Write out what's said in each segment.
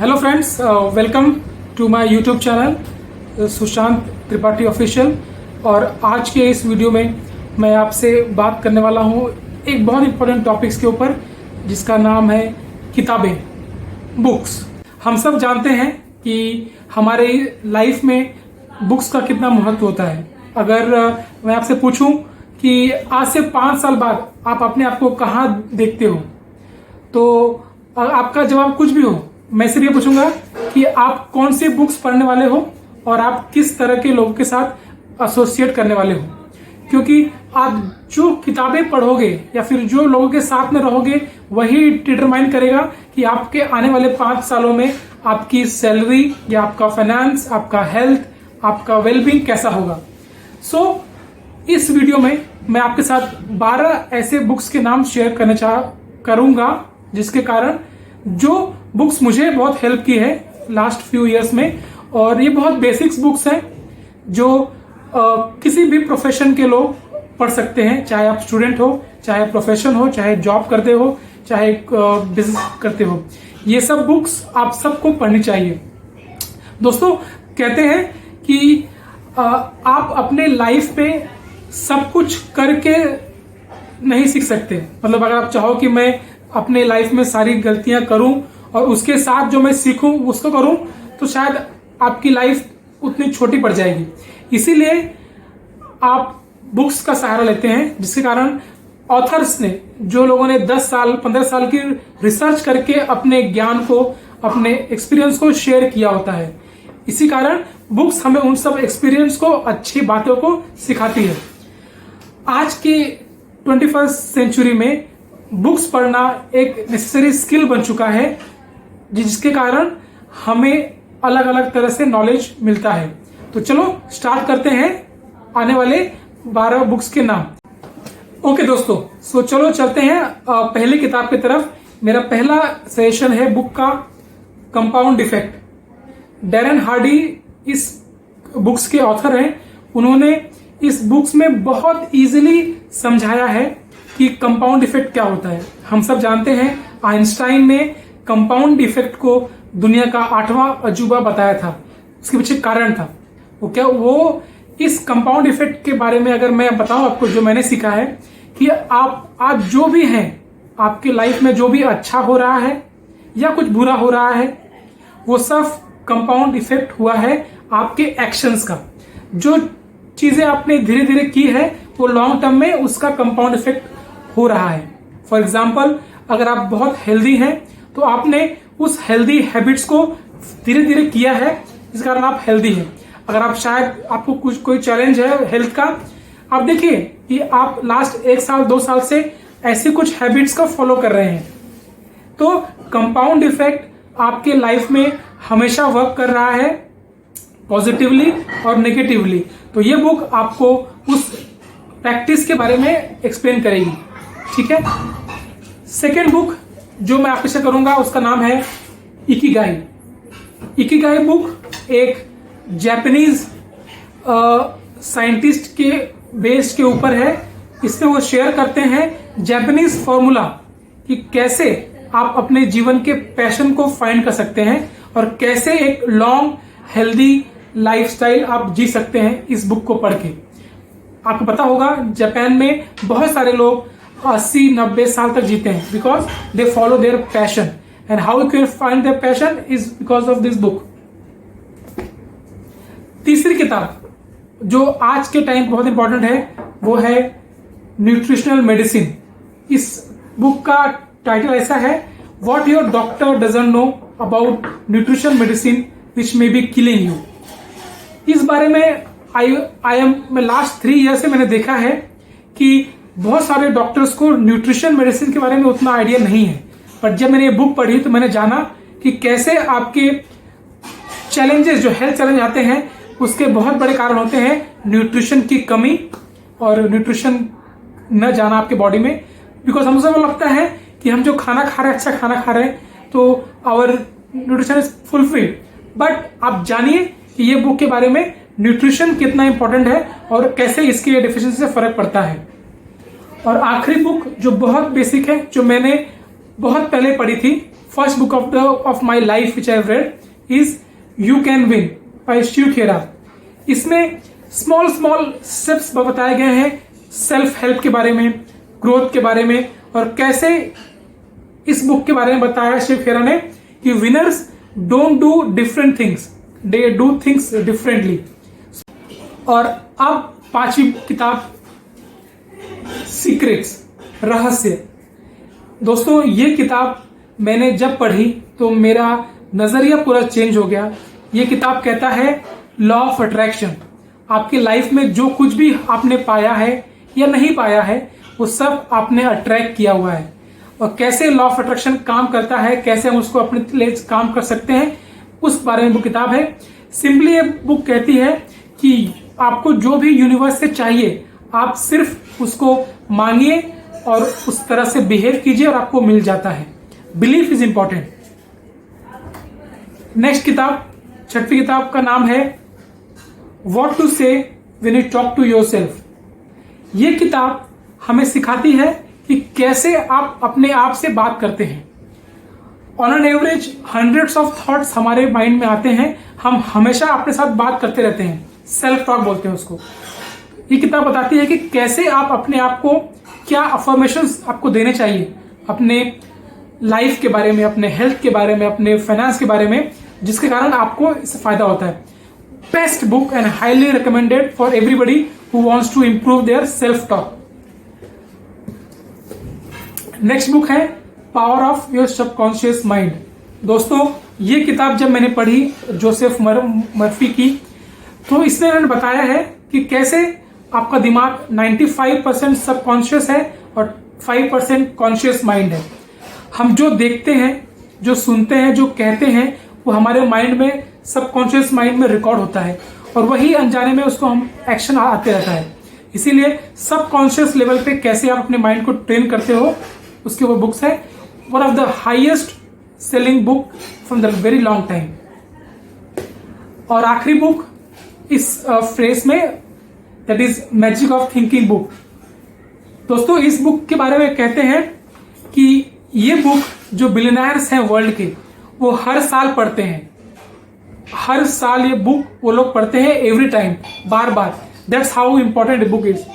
Hello friends, welcome to my YouTube channel Sushant Tripathi official. और आज के इस वीडियो में मैं आपसे बात करने वाला हूँ एक बहुत इंपॉर्टेंट टॉपिक्स के ऊपर, जिसका नाम है किताबें, बुक्स। हम सब जानते हैं कि हमारे लाइफ में बुक्स का कितना महत्व होता है। अगर मैं आपसे पूछूं कि आज से 5 साल बाद आप अपने आप को कहाँ देखते हो, तो आपका जवाब कुछ भी हो। मैं सिर्फ ये पूछूंगा कि आप कौन सी बुक्स पढ़ने वाले हो और आप किस तरह के लोगों के साथ एसोसिएट करने वाले हो। क्योंकि आप जो किताबें पढ़ोगे या फिर जो लोगों के साथ में रहोगे, वही डिटरमाइन करेगा कि आपके आने वाले 5 सालों में आपकी सैलरी या आपका फाइनेंस, आपका हेल्थ, आपका वेलबींग कैसा होगा। इस वीडियो में मैं आपके साथ 12 ऐसे बुक्स के नाम शेयर करूंगा, जिसके कारण जो बुक्स मुझे बहुत हेल्प की है लास्ट फ्यू इयर्स में। और ये बहुत बेसिक्स बुक्स हैं जो किसी भी प्रोफेशन के लोग पढ़ सकते हैं, चाहे आप स्टूडेंट हो, चाहे प्रोफेशन हो, चाहे जॉब करते हो, चाहे बिजनेस करते हो। ये सब बुक्स आप सबको पढ़नी चाहिए। दोस्तों, कहते हैं कि आप अपने लाइफ में सब कुछ करके नहीं सीख सकते। मतलब अगर आप चाहो कि मैं अपने लाइफ में सारी गलतियां करूं और उसके साथ जो मैं सीखूं उसको करूं, तो शायद आपकी लाइफ उतनी छोटी पड़ जाएगी। इसीलिए आप बुक्स का सहारा लेते हैं, जिसके कारण ऑथर्स ने, जो लोगों ने 10 साल 15 साल की रिसर्च करके अपने ज्ञान को, अपने एक्सपीरियंस को शेयर किया होता है। इसी कारण बुक्स हमें उन सब एक्सपीरियंस को, अच्छी बातों को सिखाती है। आज की 21st सेंचुरी में बुक्स पढ़ना एक नेसेसरी स्किल बन चुका है, जिसके कारण हमें अलग अलग तरह से नॉलेज मिलता है। तो चलो स्टार्ट करते हैं आने वाले 12 बुक्स के नाम। ओके दोस्तों, चलो चलते हैं पहली किताब की तरफ। मेरा पहला सजेशन है बुक का कंपाउंड इफेक्ट। डैरेन हार्डी इस बुक्स के ऑथर हैं। उन्होंने इस बुक्स में बहुत इजीली समझाया है कि कंपाउंड इफेक्ट क्या होता है। हम सब जानते हैं आइंस्टाइन ने कंपाउंड इफेक्ट को दुनिया का 8वां अजूबा बताया था। उसके पीछे कारण था वो इस कंपाउंड इफेक्ट के बारे में अगर मैं बताऊं आपको, जो मैंने सीखा है कि आप आज जो भी हैं, आपके लाइफ में जो भी अच्छा हो रहा है या कुछ बुरा हो रहा है, वो सब कंपाउंड इफेक्ट हुआ है आपके एक्शंस का। जो चीजें आपने धीरे धीरे की है, वो लॉन्ग टर्म में उसका कंपाउंड इफेक्ट हो रहा है। फॉर एग्जाम्पल, अगर आप बहुत हेल्दी हैं तो आपने उस हेल्दी हैबिट्स को धीरे धीरे किया है, इस कारण आप हेल्दी हैं। अगर आप शायद आपको कोई चैलेंज है हेल्थ का, आप देखिए कि आप लास्ट 1 साल 2 साल से ऐसे कुछ हैबिट्स का फॉलो कर रहे हैं, तो कंपाउंड इफेक्ट आपके लाइफ में हमेशा वर्क कर रहा है, पॉजिटिवली और नेगेटिवली। तो ये बुक आपको उस प्रैक्टिस के बारे में एक्सप्लेन करेगी। ठीक है। सेकेंड बुक जो मैं आपसे शेयर करूंगा, उसका नाम है इकिगाई। इकिगाई बुक एक जापानीज साइंटिस्ट के बेस के ऊपर है। इसमें वो शेयर करते हैं जापानीज फॉर्मूला कि कैसे आप अपने जीवन के पैशन को फाइंड कर सकते हैं और कैसे एक लॉन्ग हेल्दी लाइफस्टाइल आप जी सकते हैं इस बुक को पढ़ के। आपको पता होगा जापान में बहुत सारे लोग 80-90 साल तक जीते हैं, because they follow their passion. And how you can find their passion is because of this book. तीसरी किताब जो आज के टाइम बहुत इंपॉर्टेंट है, वो है न्यूट्रिशनल मेडिसिन। इस बुक का टाइटल ऐसा है, what your doctor doesn't know about nutrition medicine which may be killing you. इस बारे में मैं लास्ट 3 ईयर से मैंने देखा है कि बहुत सारे डॉक्टर्स को न्यूट्रिशन मेडिसिन के बारे में उतना आइडिया नहीं है। पर जब मैंने ये बुक पढ़ी तो मैंने जाना कि कैसे आपके चैलेंजेस, जो हेल्थ चैलेंज आते हैं, उसके बहुत बड़े कारण होते हैं न्यूट्रिशन की कमी और न्यूट्रिशन न जाना आपके बॉडी में। बिकॉज हम सबको लगता है कि हम जो खाना खा रहे हैं, अच्छा खाना खा रहे हैं, तो our nutrition is fulfilled. But आप जानिए कि ये बुक के बारे में न्यूट्रिशन कितना इंपॉर्टेंट है और कैसे इसके डेफिशिएंसी से फर्क पड़ता है। और आखिरी बुक जो बहुत बेसिक है, जो मैंने बहुत पहले पढ़ी थी, first book of my life which I have read is You Can Win by Shiv Khera. इसमें स्मॉल स्मॉल स्टेप्स बताए गए हैं सेल्फ हेल्प के बारे में, ग्रोथ के बारे में, और कैसे इस बुक के बारे में बताया शिव खेरा ने कि winners don't do different things, they do things differently. और अब पांचवी किताब सीक्रेट्स, रहस्य। दोस्तों ये किताब मैंने जब पढ़ी तो मेरा नजरिया पूरा चेंज हो गया। ये किताब कहता है लॉ ऑफ अट्रैक्शन। आपकी लाइफ में जो कुछ भी आपने पाया है या नहीं पाया है वो सब आपने अट्रैक्ट किया हुआ है, और कैसे लॉ ऑफ अट्रैक्शन काम करता है, कैसे हम उसको अपने लिए काम कर सकते हैं, उस बारे में वो किताब है। सिंपली ये बुक कहती है कि आपको जो भी यूनिवर्स से चाहिए आप सिर्फ उसको मांगिए और उस तरह से बिहेव कीजिए और आपको मिल जाता है। Belief is important. नेक्स्ट किताब, छठवीं किताब का नाम है what to say when you talk to yourself. ये किताब हमें सिखाती है कि कैसे आप अपने आप से बात करते हैं। On an average hundreds of thoughts हमारे माइंड में आते हैं, हम हमेशा अपने साथ बात करते रहते हैं, सेल्फ टॉक बोलते हैं उसको। ये किताब बताती है कि कैसे आप अपने आप को क्या अफर्मेशंस आपको देने चाहिए अपने लाइफ के बारे में, अपने हेल्थ के बारे में, अपने फाइनेंस के बारे में, जिसके कारण आपको इससे फायदा होता है। Best book and highly recommended for everybody who wants to improve their self talk. Next book है power of your subconscious mind. दोस्तों ये किताब जब मैंने पढ़ी जोसेफ मर्फी की, तो इसमें उन्होंने बताया है कि कैसे आपका दिमाग 95% सबकॉन्शियस है और 5% कॉन्शियस माइंड है। हम जो देखते हैं, जो सुनते हैं, जो कहते हैं, वो हमारे माइंड में, सबकॉन्शियस माइंड में रिकॉर्ड होता है, और वही अनजाने में उसको हम एक्शन आते रहता है। इसीलिए सबकॉन्शियस लेवल पे कैसे आप अपने माइंड को ट्रेन करते हो, उसकी वो बुक्स है। One of the highest selling book from the very long time. और आखिरी बुक इस फ्रेज में, that is magic of thinking book. दोस्तों इस बुक के बारे में कहते हैं कि ये बुक जो बिलियनर्स हैं वर्ल्ड के, वो हर साल पढ़ते हैं। हर साल ये बुक वो लोग पढ़ते हैं, every time, bar bar. That's how important book is.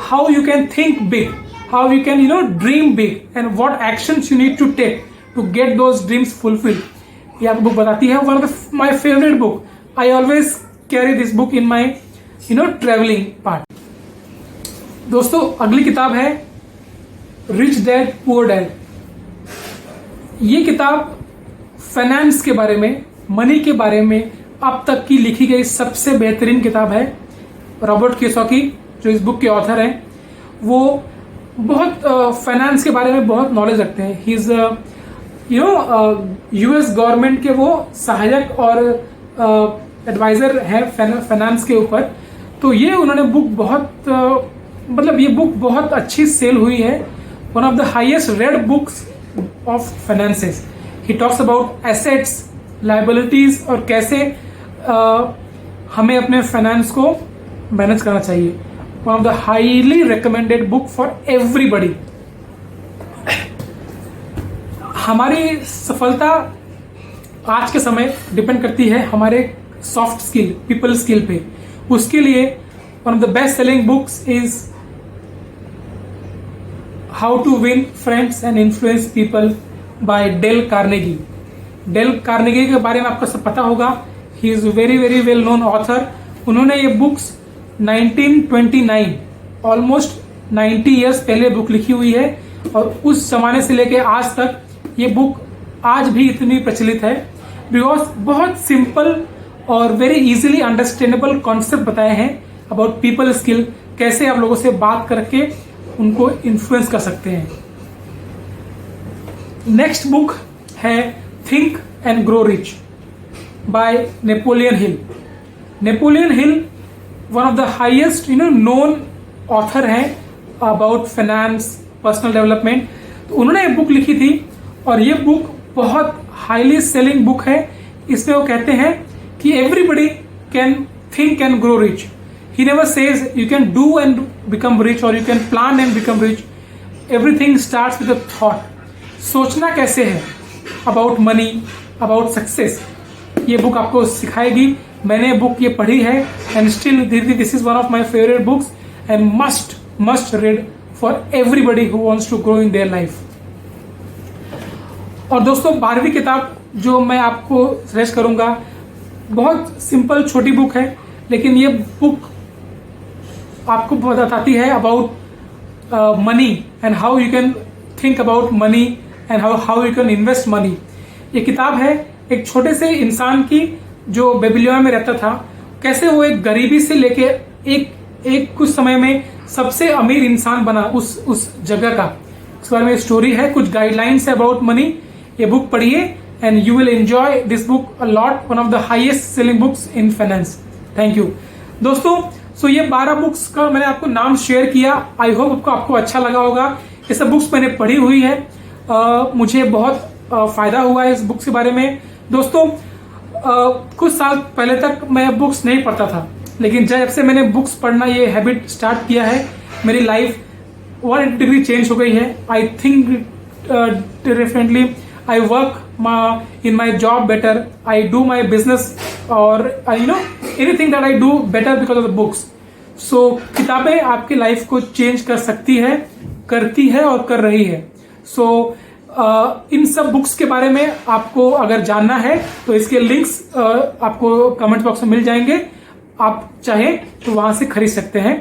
How you can think big, how you can dream big, and what actions you need to take to get those dreams fulfilled. ये आपको book बताती है। one of my favorite book. I always carry this book in my traveling part. दोस्तों अगली किताब है rich dad poor dad. ये किताब फाइनेंस के बारे में, मनी के बारे में अब तक की लिखी गई सबसे बेहतरीन किताब है। रॉबर्ट कियोसाकी जो इस बुक के ऑथर हैं, वो बहुत फाइनेंस के बारे में बहुत नॉलेज रखते हैं। ही इज यूएस गवर्नमेंट के वो सहायक और एडवाइजर हैं फाइनेंस के ऊपर। तो ये उन्होंने बुक बहुत ये बुक बहुत अच्छी सेल हुई है। One of the highest red books of finances. He talks about assets, liabilities, और कैसे हमें अपने फाइनेंस को मैनेज करना चाहिए। One of the highly recommended book for everybody. हमारी सफलता आज के समय डिपेंड करती है हमारे सॉफ्ट स्किल, पीपल स्किल पे। उसके लिए one of the best selling books is How to Win Friends and Influence People by Dale Carnegie. Dale Carnegie के बारे में आपको सब पता होगा। He is very very well known author. उन्होंने ये बुक्स 1929, ऑलमोस्ट 90 ईयर्स पहले बुक लिखी हुई है, और उस जमाने से लेके आज तक ये बुक आज भी इतनी प्रचलित है बिकॉज बहुत सिंपल और वेरी इजीली अंडरस्टैंडेबल कॉन्सेप्ट बताए हैं अबाउट पीपल स्किल, कैसे आप लोगों से बात करके उनको इन्फ्लुएंस कर सकते हैं। नेक्स्ट बुक है think and grow rich by Napoleon Hill. Napoleon Hill one of the highest known author हैं अबाउट फाइनेंस, पर्सनल डेवलपमेंट। तो उन्होंने एक बुक लिखी थी और ये बुक बहुत हाईली सेलिंग बुक है। इसमें वो कहते हैं कि everybody can think and grow rich. He never says you can do and become rich और you can plan and become rich. Everything starts with a thought. सोचना कैसे है, अबाउट मनी, अबाउट सक्सेस। ये बुक आपको सिखाएगी। मैंने book ये पढ़ी है and still this is one of my favourite books and must read for everybody who wants to grow in their life. और दोस्तों 12वीं किताब जो मैं आपको सजेस्ट करूंगा, बहुत सिंपल छोटी बुक है, लेकिन ये बुक आपको बताती है about money and how you can think about money and how you can invest money. ये किताब है एक छोटे से इंसान की जो बेबीलोन में रहता था, कैसे वो एक गरीबी से लेके एक कुछ समय में सबसे अमीर इंसान बना उस जगह का। इस बारे में स्टोरी है, कुछ गाइडलाइंस है अबाउट मनी। ये बुक पढ़िए and you will enjoy this book a lot, one of the highest selling books in finance. Thank you दोस्तों। सो ये 12 बुक्स का मैंने आपको नाम शेयर किया। आई होप आपको अच्छा लगा होगा। ये सब बुक्स मैंने पढ़ी हुई है, मुझे बहुत फायदा हुआ है इस बुक्स के बारे में। दोस्तों कुछ साल पहले तक मैं बुक्स नहीं पढ़ता था, लेकिन जब से मैंने बुक्स पढ़ना ये हैबिट स्टार्ट किया है, मेरी लाइफ 180 डिग्री चेंज हो गई है। I think differently, I work in my job better, I do my business और anything that I do better because of the books. So किताबें आपकी लाइफ को चेंज कर सकती है, करती है और कर रही है। सो इन सब बुक्स के बारे में आपको अगर जानना है तो इसके लिंक्स आपको कमेंट बॉक्स में मिल जाएंगे, आप चाहें तो वहां से खरीद सकते हैं।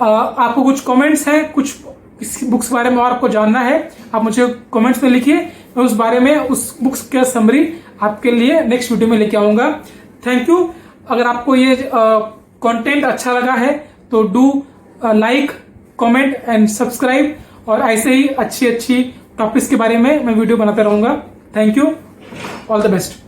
आपको कुछ कमेंट्स हैं, कुछ इस बुक्स के बारे में और आपको जानना है, आप मुझे कमेंट्स में लिखिए, मैं उस बारे में उस बुक्स का समरी आपके लिए नेक्स्ट वीडियो में लेके आऊंगा। Thank you. अगर आपको ये कंटेंट अच्छा लगा है तो do like, comment and subscribe, और ऐसे ही अच्छी टॉपिक्स के बारे में मैं वीडियो बनाता रहूंगा। Thank you, all the best.